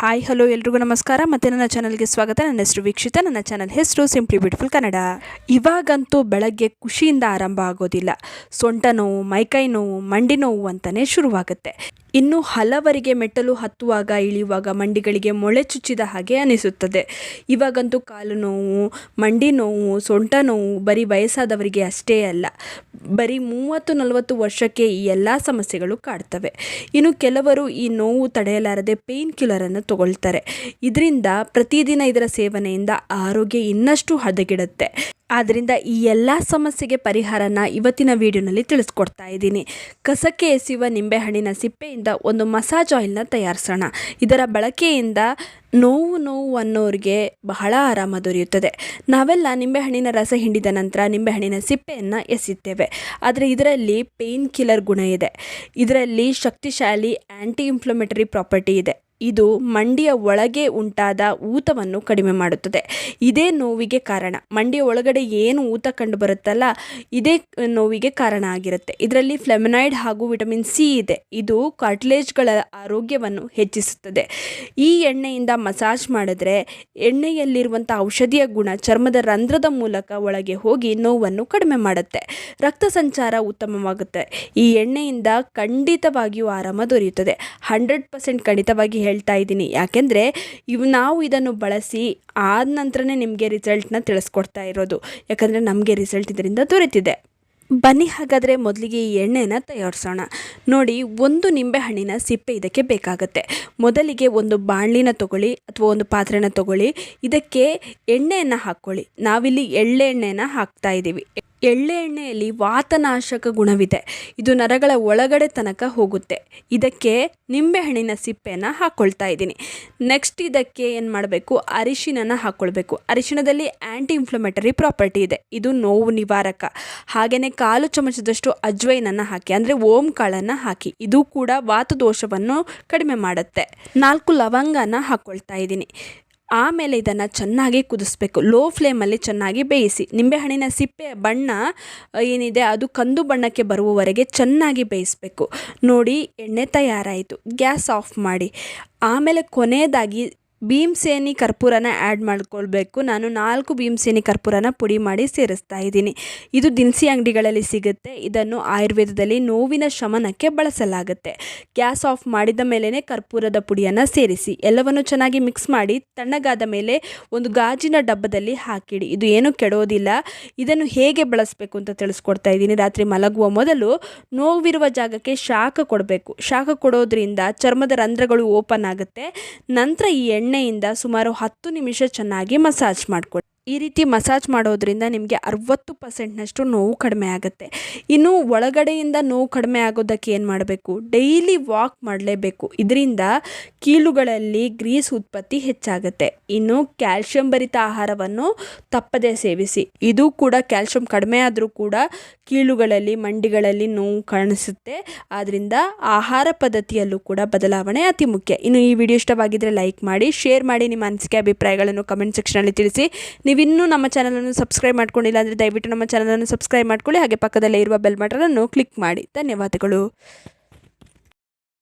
Hi hello ಎಲ್ರಿಗೂ ನಮಸ್ಕಾರ ಮತ್ತು ನನ್ನ ಚಾನಲ್ಗೆ ಸ್ವಾಗತ. ನನ್ನ ಹೆಸರು ವೀಕ್ಷಿತ. ನನ್ನ ಚಾನಲ್ ಹೆಸರು ಸಿಂಪ್ಲಿ ಬ್ಯೂಟಿಫುಲ್ ಕನ್ನಡ. ಇವಾಗಂತೂ ಬೆಳಗ್ಗೆ ಖುಷಿಯಿಂದ ಆರಂಭ ಆಗೋದಿಲ್ಲ. ಸೊಂಟ ನೋವು, ಮೈಕೈ ನೋವು, ಮಂಡಿ ನೋವು ಅಂತಲೇ ಶುರುವಾಗುತ್ತೆ. ಇನ್ನು ಹಲವರಿಗೆ ಮೆಟ್ಟಲು ಹತ್ತುವಾಗ ಇಳಿಯುವಾಗ ಮಂಡಿಗಳಿಗೆ ಮೊಳೆ ಚುಚ್ಚಿದ ಹಾಗೆ ಅನಿಸುತ್ತದೆ. ಇವಾಗಂತೂ ಕಾಲು ನೋವು, ಮಂಡಿ ನೋವು, ಸೊಂಟ ನೋವು ಬರೀ ವಯಸ್ಸಾದವರಿಗೆ ಅಷ್ಟೇ ಅಲ್ಲ, ಬರೀ 30-40 ವರ್ಷಕ್ಕೆ ಈ ಎಲ್ಲ ಸಮಸ್ಯೆಗಳು ಕಾಡ್ತವೆ. ಇನ್ನು ಕೆಲವರು ಈ ನೋವು ತಡೆಯಲಾರದೆ ಪೇಯ್ನ್ ಕಿಲ್ಲರನ್ನು ತಗೊಳ್ತಾರೆ. ಇದರಿಂದ ಪ್ರತಿದಿನ ಇದರ ಸೇವನೆಯಿಂದ ಆರೋಗ್ಯ ಇನ್ನಷ್ಟು ಹದಗೆಡುತ್ತೆ. ಆದ್ದರಿಂದ ಈ ಎಲ್ಲ ಸಮಸ್ಯೆಗೆ ಪರಿಹಾರನ ಇವತ್ತಿನ ವಿಡಿಯೋನಲ್ಲಿ ತಿಳಿಸ್ಕೊಡ್ತಾ ಇದ್ದೀನಿ. ಕಸಕ್ಕೆ ಎಸೆಯುವ ನಿಂಬೆಹಣ್ಣಿನ ಸಿಪ್ಪೆಯಿಂದ ಒಂದು ಮಸಾಜ್ ಆಯಿಲ್ನ ತಯಾರಿಸೋಣ. ಇದರ ಬಳಕೆಯಿಂದ ನೋವು ಅನ್ನೋರಿಗೆ ಬಹಳ ಆರಾಮ ದೊರೆಯುತ್ತದೆ. ನಾವೆಲ್ಲ ನಿಂಬೆಹಣ್ಣಿನ ರಸ ಹಿಂಡಿದ ನಂತರ ನಿಂಬೆಹಣ್ಣಿನ ಸಿಪ್ಪೆಯನ್ನು ಎಸೆಯುತ್ತೇವೆ. ಆದರೆ ಇದರಲ್ಲಿ ಪೇಯ್ನ್ ಕಿಲ್ಲರ್ ಗುಣ ಇದೆ. ಇದರಲ್ಲಿ ಶಕ್ತಿಶಾಲಿ ಆ್ಯಂಟಿ ಇನ್ಫ್ಲಮೇಟರಿ ಪ್ರಾಪರ್ಟಿ ಇದೆ. ಇದು ಮಂಡಿಯ ಒಳಗೆ ಉಂಟಾದ ಊತವನ್ನು ಕಡಿಮೆ ಮಾಡುತ್ತದೆ. ಇದೇ ನೋವಿಗೆ ಕಾರಣ. ಮಂಡಿಯ ಒಳಗಡೆ ಏನು ಊತ ಕಂಡು ಬರುತ್ತಲ್ಲ, ಇದೇ ನೋವಿಗೆ ಕಾರಣ ಆಗಿರುತ್ತೆ. ಇದರಲ್ಲಿ ಫ್ಲೆಮನಾಯ್ಡ್ ಹಾಗೂ ವಿಟಮಿನ್ ಸಿ ಇದೆ. ಇದು ಕಾರ್ಟಿಲೇಜ್ಗಳ ಆರೋಗ್ಯವನ್ನು ಹೆಚ್ಚಿಸುತ್ತದೆ. ಈ ಎಣ್ಣೆಯಿಂದ ಮಸಾಜ್ ಮಾಡಿದ್ರೆ ಎಣ್ಣೆಯಲ್ಲಿರುವಂಥ ಔಷಧಿಯ ಗುಣ ಚರ್ಮದ ರಂಧ್ರದ ಮೂಲಕ ಒಳಗೆ ಹೋಗಿ ನೋವನ್ನು ಕಡಿಮೆ ಮಾಡುತ್ತೆ. ರಕ್ತ ಸಂಚಾರ ಉತ್ತಮವಾಗುತ್ತೆ. ಈ ಎಣ್ಣೆಯಿಂದ ಖಂಡಿತವಾಗಿಯೂ ಆರಾಮ ದೊರೆಯುತ್ತದೆ. 100% ಖಂಡಿತವಾಗಿ ಹೇಳ್ತಾ ಇದ್ದೀನಿ. ಯಾಕೆಂದರೆ ನಾವು ಇದನ್ನು ಬಳಸಿ ಆದ ನಂತರನೇ ನಿಮಗೆ ರಿಸಲ್ಟ್ನ ತಿಳಿಸ್ಕೊಡ್ತಾ ಇರೋದು. ಯಾಕಂದರೆ ನಮಗೆ ರಿಸಲ್ಟ್ ಇದರಿಂದ ದೊರೆತಿದೆ. ಬನ್ನಿ ಹಾಗಾದರೆ ಮೊದಲಿಗೆ ಈ ಎಣ್ಣೆನ ತಯಾರಿಸೋಣ. ನೋಡಿ, ಒಂದು ನಿಂಬೆಹಣ್ಣಿನ ಸಿಪ್ಪೆ ಇದಕ್ಕೆ ಬೇಕಾಗುತ್ತೆ. ಮೊದಲಿಗೆ ಒಂದು ಬಾಣಲಿನ ತಗೊಳ್ಳಿ ಅಥವಾ ಒಂದು ಪಾತ್ರೆನ ತಗೊಳ್ಳಿ. ಇದಕ್ಕೆ ಎಣ್ಣೆಯನ್ನು ಹಾಕ್ಕೊಳ್ಳಿ. ನಾವಿಲ್ಲಿ ಎಳ್ಳೆಣ್ಣೆನ ಹಾಕ್ತಾ ಇದ್ದೀವಿ. ಎಳ್ಳೆ ಎಣ್ಣೆಯಲ್ಲಿ ವಾತನಾಶಕ ಗುಣವಿದೆ. ಇದು ನರಗಳ ಒಳಗಡೆ ತನಕ ಹೋಗುತ್ತೆ. ಇದಕ್ಕೆ ನಿಂಬೆಹಣ್ಣಿನ ಸಿಪ್ಪೆನ ಹಾಕ್ಕೊಳ್ತಾ ಇದ್ದೀನಿ. ನೆಕ್ಸ್ಟ್ ಇದಕ್ಕೆ ಏನು ಮಾಡಬೇಕು, ಅರಿಶಿನ ಹಾಕ್ಕೊಳ್ಬೇಕು. ಅರಿಶಿಣದಲ್ಲಿ ಆ್ಯಂಟಿ ಇನ್ಫ್ಲಮೇಟರಿ ಪ್ರಾಪರ್ಟಿ ಇದೆ. ಇದು ನೋವು ನಿವಾರಕ. ಹಾಗೆಯೇ 1/4 ಚಮಚದಷ್ಟು ಅಜ್ವೈನನ್ನು ಹಾಕಿ, ಅಂದರೆ ಓಂ ಕಾಳನ್ನು ಹಾಕಿ. ಇದು ಕೂಡ ವಾತದೋಷವನ್ನು ಕಡಿಮೆ ಮಾಡುತ್ತೆ. 4 ಲವಂಗನ ಹಾಕ್ಕೊಳ್ತಾ ಇದ್ದೀನಿ. ಆಮೇಲೆ ಇದನ್ನು ಚೆನ್ನಾಗಿ ಕುದಿಸ್ಬೇಕು. ಲೋ ಫ್ಲೇಮಲ್ಲಿ ಚೆನ್ನಾಗಿ ಬೇಯಿಸಿ. ನಿಂಬೆಹಣ್ಣಿನ ಸಿಪ್ಪೆ ಬಣ್ಣ ಏನಿದೆ ಅದು ಕಂದು ಬಣ್ಣಕ್ಕೆ ಬರುವವರೆಗೆ ಚೆನ್ನಾಗಿ ಬೇಯಿಸಬೇಕು. ನೋಡಿ, ಎಣ್ಣೆ ತಯಾರಾಯಿತು. ಗ್ಯಾಸ್ ಆಫ್ ಮಾಡಿ. ಆಮೇಲೆ ಕೊನೆಯದಾಗಿ ಭೀಮಸೇನಿ ಕರ್ಪೂರನ ಆ್ಯಡ್ ಮಾಡ್ಕೊಳ್ಬೇಕು. ನಾನು 4 ಭೀಮಸೇನಿ ಕರ್ಪೂರನ ಪುಡಿ ಮಾಡಿ ಸೇರಿಸ್ತಾ ಇದ್ದೀನಿ. ಇದು ದಿನಸಿ ಅಂಗಡಿಗಳಲ್ಲಿ ಸಿಗುತ್ತೆ. ಇದನ್ನು ಆಯುರ್ವೇದದಲ್ಲಿ ನೋವಿನ ಶಮನಕ್ಕೆ ಬಳಸಲಾಗುತ್ತೆ. ಗ್ಯಾಸ್ ಆಫ್ ಮಾಡಿದ ಮೇಲೇ ಕರ್ಪೂರದ ಪುಡಿಯನ್ನು ಸೇರಿಸಿ ಎಲ್ಲವನ್ನು ಚೆನ್ನಾಗಿ ಮಿಕ್ಸ್ ಮಾಡಿ ತಣ್ಣಗಾದ ಮೇಲೆ ಒಂದು ಗಾಜಿನ ಡಬ್ಬದಲ್ಲಿ ಹಾಕಿಡಿ. ಇದು ಏನೂ ಕೆಡೋದಿಲ್ಲ. ಇದನ್ನು ಹೇಗೆ ಬಳಸಬೇಕು ಅಂತ ತಿಳಿಸ್ಕೊಡ್ತಾ ಇದ್ದೀನಿ. ರಾತ್ರಿ ಮಲಗುವ ಮೊದಲು ನೋವಿರುವ ಜಾಗಕ್ಕೆ ಶಾಖ ಕೊಡಬೇಕು. ಶಾಖ ಕೊಡೋದ್ರಿಂದ ಚರ್ಮದ ರಂಧ್ರಗಳು ಓಪನ್ ಆಗುತ್ತೆ. ನಂತರ ಈ ಎಣ್ಣೆಯಿಂದ ಸುಮಾರು 10 ನಿಮಿಷ ಚೆನ್ನಾಗಿ ಮಸಾಜ್ ಮಾಡಿಕೊಡಿ. ಈ ರೀತಿ ಮಸಾಜ್ ಮಾಡೋದ್ರಿಂದ ನಿಮಗೆ 60%ನಷ್ಟು ನೋವು ಕಡಿಮೆ ಆಗುತ್ತೆ. ಇನ್ನು ಒಳಗಡೆಯಿಂದ ನೋವು ಕಡಿಮೆ ಆಗೋದಕ್ಕೆ ಏನು ಮಾಡಬೇಕು, ಡೈಲಿ ವಾಕ್ ಮಾಡಲೇಬೇಕು. ಇದರಿಂದ ಕೀಲುಗಳಲ್ಲಿ ಗ್ರೀಸ್ ಉತ್ಪತ್ತಿ ಹೆಚ್ಚಾಗುತ್ತೆ. ಇನ್ನು ಕ್ಯಾಲ್ಶಿಯಂ ಭರಿತ ಆಹಾರವನ್ನು ತಪ್ಪದೇ ಸೇವಿಸಿ. ಇದು ಕೂಡ ಕ್ಯಾಲ್ಶಿಯಂ ಕಡಿಮೆ ಆದರೂ ಕೂಡ ಕೀಲುಗಳಲ್ಲಿ, ಮಂಡಿಗಳಲ್ಲಿ ನೋವು ಕಾಣಿಸುತ್ತೆ. ಆದ್ದರಿಂದ ಆಹಾರ ಪದ್ಧತಿಯಲ್ಲೂ ಕೂಡ ಬದಲಾವಣೆ ಅತಿ ಮುಖ್ಯ. ಇನ್ನು ಈ ವಿಡಿಯೋ ಇಷ್ಟವಾಗಿದ್ದರೆ ಲೈಕ್ ಮಾಡಿ, ಶೇರ್ ಮಾಡಿ. ನಿಮ್ಮ ಅನಿಸಿಕೆ ಅಭಿಪ್ರಾಯಗಳನ್ನು ಕಮೆಂಟ್ ಸೆಕ್ಷನಲ್ಲಿ ತಿಳಿಸಿ. ನೀವಿನ್ನೂ ನಮ್ಮ ಚಾನಲನ್ನು ಸಬ್ಸ್ಕ್ರೈಬ್ ಮಾಡ್ಕೊಂಡಿಲ್ಲ ಅಂದರೆ ದಯವಿಟ್ಟು ನಮ್ಮ ಚಾನಲನ್ನು ಸಬ್ಸ್ಕ್ರೈಬ್ ಮಾಡ್ಕೊಳ್ಳಿ. ಹಾಗೆ ಪಕ್ಕದಲ್ಲೇ ಇರುವ ಬೆಲ್ ಬಟನನ್ನು ಕ್ಲಿಕ್ ಮಾಡಿ. ಧನ್ಯವಾದಗಳು.